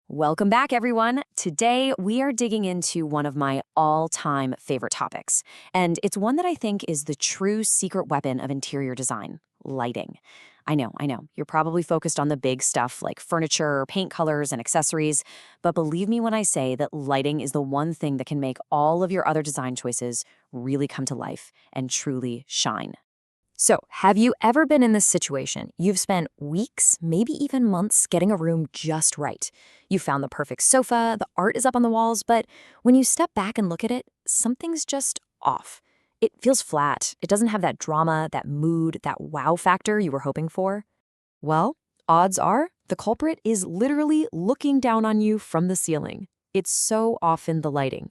Welcome back, everyone. Today, we are digging into one of my all-time favorite topics, and it's one that I think is the true secret weapon of interior design: lighting. I know. You're probably focused on the big stuff like furniture, paint colors, and accessories, but believe me when I say that lighting is the one thing that can make all of your other design choices really come to life and truly shine. So, have you ever been in this situation? You've spent weeks, maybe even months, getting a room just right. You found the perfect sofa, the art is up on the walls, but when you step back and look at it, something's just off. It feels flat. It doesn't have that drama, that mood, that wow factor you were hoping for. Well, odds are the culprit is literally looking down on you from the ceiling. It's so often the lighting.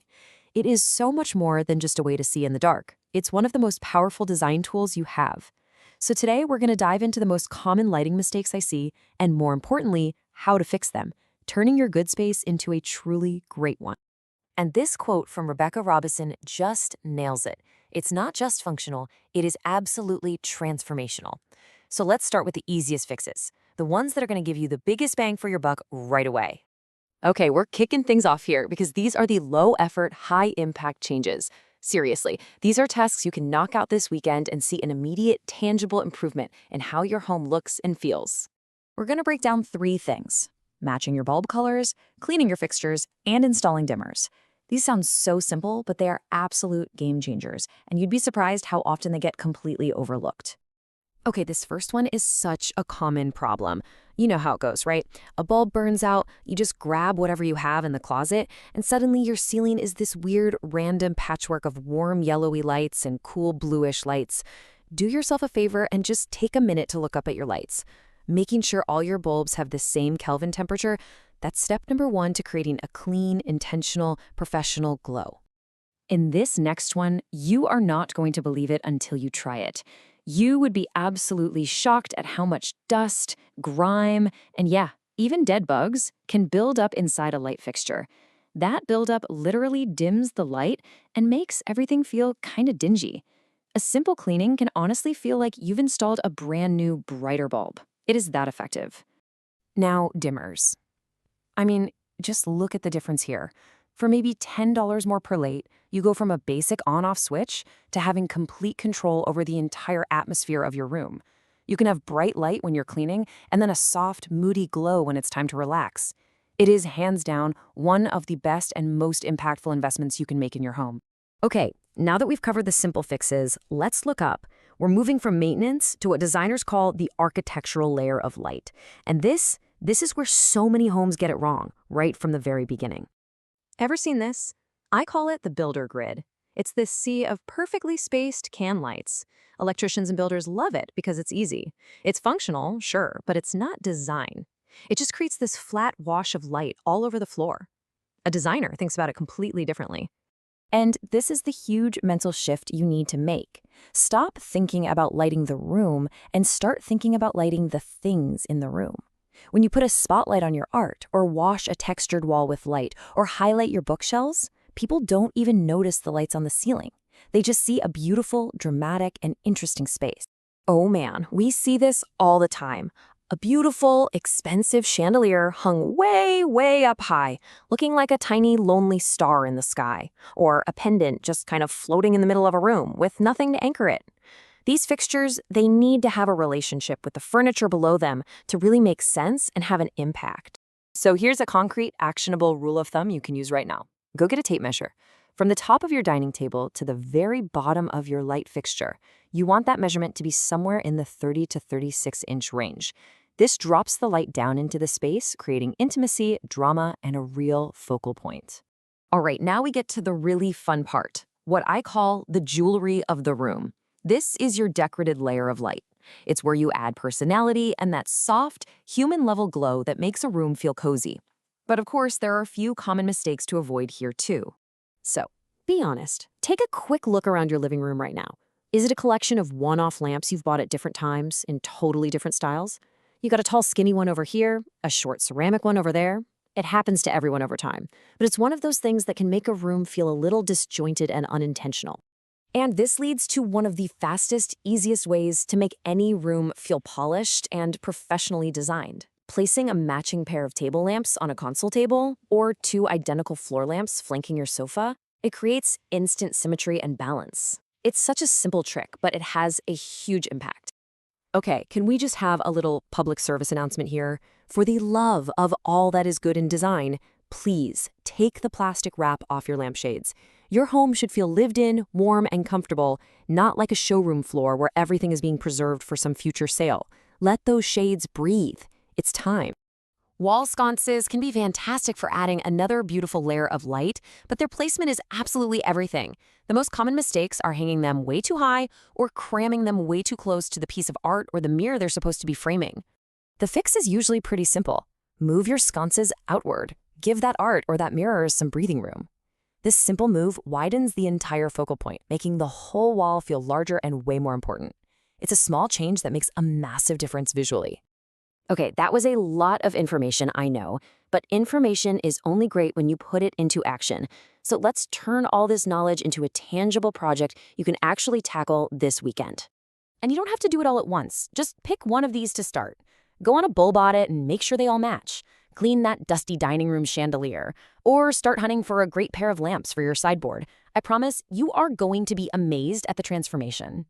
It is so much more than just a way to see in the dark. It's one of the most powerful design tools you have. So today we're going to dive into the most common lighting mistakes I see, and more importantly, how to fix them, turning your good space into a truly great one. And this quote from Rebecca Robison just nails it. It's not just functional, it is absolutely transformational. So let's start with the easiest fixes, the ones that are going to give you the biggest bang for your buck right away. Okay, we're kicking things off here because these are the low-effort, high-impact changes. Seriously, these are tasks you can knock out this weekend and see an immediate, tangible improvement in how your home looks and feels. We're going to break down three things: matching your bulb colors, cleaning your fixtures, and installing dimmers. These sound so simple, but they are absolute game changers, and you'd be surprised how often they get completely overlooked. Okay, this first one is such a common problem. You know how it goes, right? A bulb burns out, you just grab whatever you have in the closet, and suddenly your ceiling is this weird, random patchwork of warm yellowy lights and cool bluish lights. Do yourself a favor and just take a minute to look up at your lights. Making sure all your bulbs have the same Kelvin temperature, that's step number one to creating a clean, intentional, professional glow. In this next one, you are not going to believe it until you try it. You would be absolutely shocked at how much dust, grime, and yeah, even dead bugs can build up inside a light fixture. That buildup literally dims the light and makes everything feel kind of dingy. A simple cleaning can honestly feel like you've installed a brand new, brighter bulb. It is that effective. Now, dimmers. I mean, just look at the difference here. For maybe $10 more per light, you go from a basic on-off switch to having complete control over the entire atmosphere of your room. You can have bright light when you're cleaning and then a soft, moody glow when it's time to relax. It is hands down one of the best and most impactful investments you can make in your home. Okay, now that we've covered the simple fixes, let's look up. We're moving from maintenance to what designers call the architectural layer of light. And this is where so many homes get it wrong, right from the very beginning. Ever seen this? I call it the builder grid. It's this sea of perfectly spaced can lights. Electricians and builders love it because it's easy. It's functional, sure, but it's not design. It just creates this flat wash of light all over the floor. A designer thinks about it completely differently. And this is the huge mental shift you need to make. Stop thinking about lighting the room and start thinking about lighting the things in the room. When you put a spotlight on your art, or wash a textured wall with light, or highlight your bookshelves, people don't even notice the lights on the ceiling. They just see a beautiful, dramatic, and interesting space. Oh man, we see this all the time. A beautiful, expensive chandelier hung way, way up high, looking like a tiny, lonely star in the sky, or a pendant just kind of floating in the middle of a room with nothing to anchor it. These fixtures, they need to have a relationship with the furniture below them to really make sense and have an impact. So here's a concrete, actionable rule of thumb you can use right now. Go get a tape measure. From the top of your dining table to the very bottom of your light fixture, you want that measurement to be somewhere in the 30 to 36-inch range. This drops the light down into the space, creating intimacy, drama, and a real focal point. All right, now we get to the really fun part, what I call the jewelry of the room. This is your decorated layer of light. It's where you add personality and that soft, human-level glow that makes a room feel cozy. But of course, there are a few common mistakes to avoid here too. So, be honest. Take a quick look around your living room right now. Is it a collection of one-off lamps you've bought at different times in totally different styles? You got a tall, skinny one over here, a short ceramic one over there. It happens to everyone over time, but it's one of those things that can make a room feel a little disjointed and unintentional. And this leads to one of the fastest, easiest ways to make any room feel polished and professionally designed. Placing a matching pair of table lamps on a console table or two identical floor lamps flanking your sofa, it creates instant symmetry and balance. It's such a simple trick, but it has a huge impact. Okay, can we just have a little public service announcement here? For the love of all that is good in design, please take the plastic wrap off your lampshades. Your home should feel lived in, warm, and comfortable, not like a showroom floor where everything is being preserved for some future sale. Let those shades breathe. It's time. Wall sconces can be fantastic for adding another beautiful layer of light, but their placement is absolutely everything. The most common mistakes are hanging them way too high or cramming them way too close to the piece of art or the mirror they're supposed to be framing. The fix is usually pretty simple. Move your sconces outward. Give that art or that mirror some breathing room. This simple move widens the entire focal point, making the whole wall feel larger and way more important. It's a small change that makes a massive difference visually. Okay, that was a lot of information, I know, but information is only great when you put it into action. So let's turn all this knowledge into a tangible project you can actually tackle this weekend. And you don't have to do it all at once. Just pick one of these to start. Go on a bulb audit and make sure they all match. Clean that dusty dining room chandelier. Or start hunting for a great pair of lamps for your sideboard. I promise you are going to be amazed at the transformation.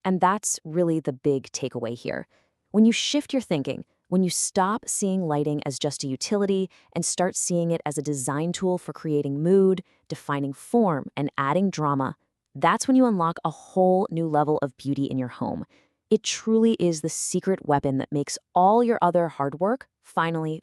And that's really the big takeaway here. When you shift your thinking, when you stop seeing lighting as just a utility and start seeing it as a design tool for creating mood, defining form, and adding drama, that's when you unlock a whole new level of beauty in your home. It truly is the secret weapon that makes all your other hard work finally